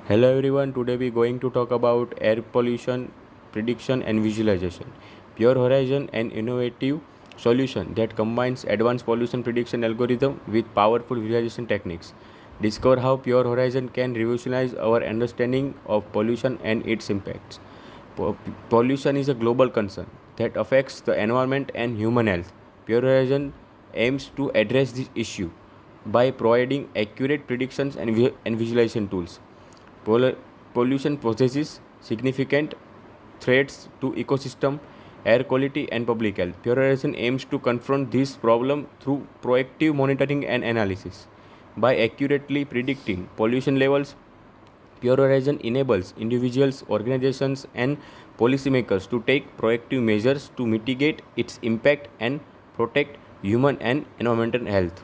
Hello everyone, today we are going to talk about air pollution prediction and visualization. Pure Horizon, an innovative solution that combines advanced pollution prediction algorithm with powerful visualization techniques. Discover how Pure Horizon can revolutionize our understanding of pollution and its impacts. Pollution is a global concern that affects the environment and human health. Pure Horizon aims to address this issue by providing accurate predictions and visualization tools. Pollution poses significant threats to ecosystem, air quality, and public health. Pure Horizon aims to confront this problem through proactive monitoring and analysis. By accurately predicting pollution levels, Pure Horizon enables individuals, organizations, and policymakers to take proactive measures to mitigate its impact and protect human and environmental health.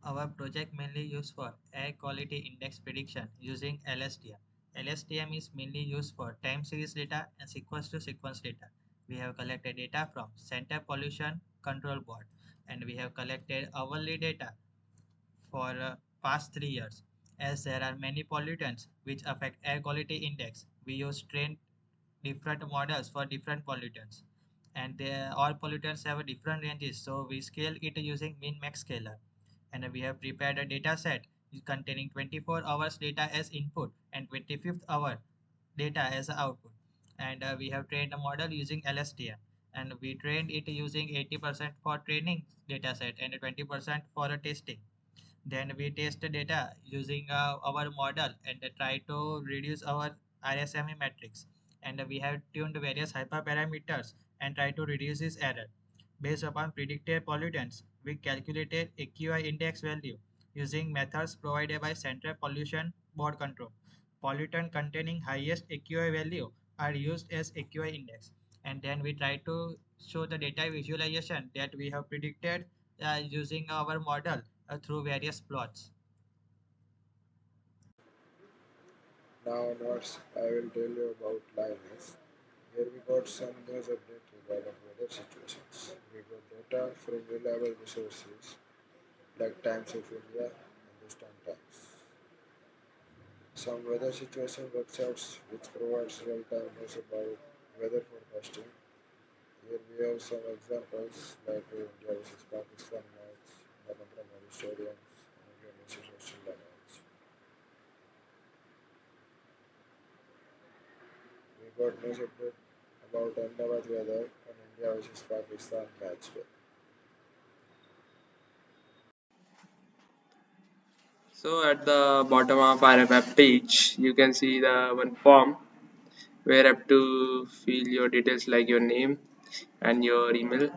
Our project mainly used for air quality index prediction using LSTM. LSTM is mainly used for time series data and sequence to sequence data. We have collected data from Center Pollution Control Board and we have collected hourly data for past 3 years. As there are many pollutants which affect air quality index, we use trained different models for different pollutants and all pollutants have a different ranges, so we scale it using min max scaler. And we have prepared a data set containing 24 hours data as input and 25th hour data as output. And we have trained a model using LSTM, and we trained it using 80% for training data set and 20% for a testing. Then we test the data using our model and try to reduce our RSME metrics. And we have tuned various hyperparameters and try to reduce this error. Based upon predicted pollutants, we calculated AQI index value using methods provided by Central Pollution Board Control. Pollutant containing highest AQI value are used as AQI index. And then we try to show the data visualization that we have predicted using our model through various plots. Now onwards, I will tell you about Linus. Here we got some news update regarding weather situations. We got data from reliable resources like Times of India and Hindustan Times. Some weather situation websites which provides real-time news about weather forecasting. Here we have some examples like India versus Pakistan match, Narendra Modi stadiums, and India versus Australia match. We got news update about Ahmedabad weather and India versus Pakistan match. So at the bottom of our web page, you can see the one form where you have to fill your details like your name and your email.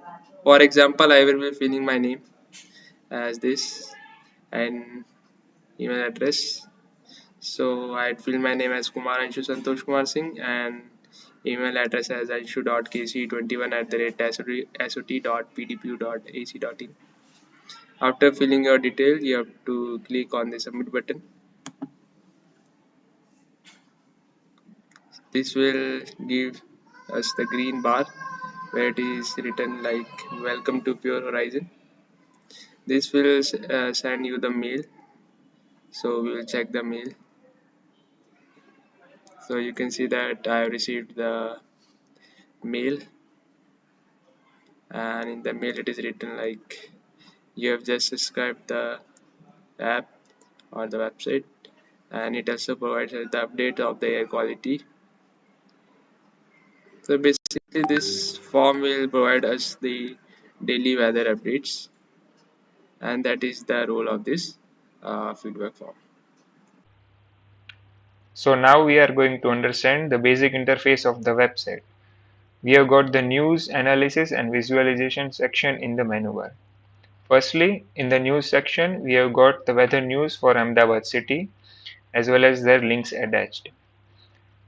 For example, I will be filling my name as this and email address. So I'd fill my name as Kumar Anshu Santosh Kumar Singh and email address as anshu.kc21 at the rate sot.pdpu.ac.in. After filling your detail, you have to click on the submit button. This will give us the green bar where it is written like welcome to Pure Horizon. This will send you the mail, so we will check the mail. So you can see that I have received the mail, and in the mail it is written like you have just subscribed the app or the website, and it also provides us the update of the air quality. So basically this form will provide us the daily weather updates, and that is the role of this feedback form. So now we are going to understand the basic interface of the website. We have got the news, analysis and visualization section in the menu bar. Firstly, in the news section, we have got the weather news for Ahmedabad city as well as their links attached.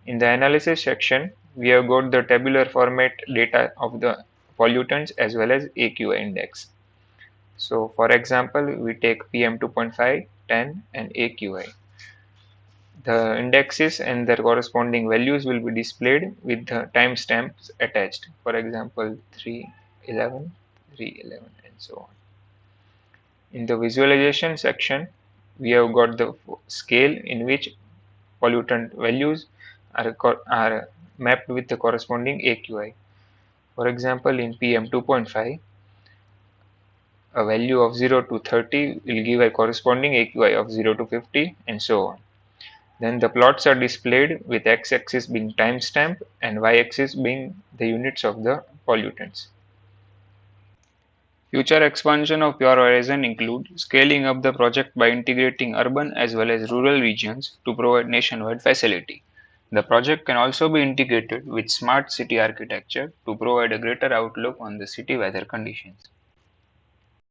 In the analysis section, we have got the tabular format data of the pollutants as well as AQI index. So for example, we take PM 2.5, 10 and AQI. The indexes and their corresponding values will be displayed with the timestamps attached. For example, 311, 311 and so on. In the visualization section, we have got the scale in which pollutant values are mapped with the corresponding AQI. For example, in PM 2.5, a value of 0 to 30 will give a corresponding AQI of 0 to 50 and so on. Then the plots are displayed with x-axis being timestamp and y-axis being the units of the pollutants. Future expansion of Pure Horizon include scaling up the project by integrating urban as well as rural regions to provide nationwide facility. The project can also be integrated with smart city architecture to provide a greater outlook on the city weather conditions.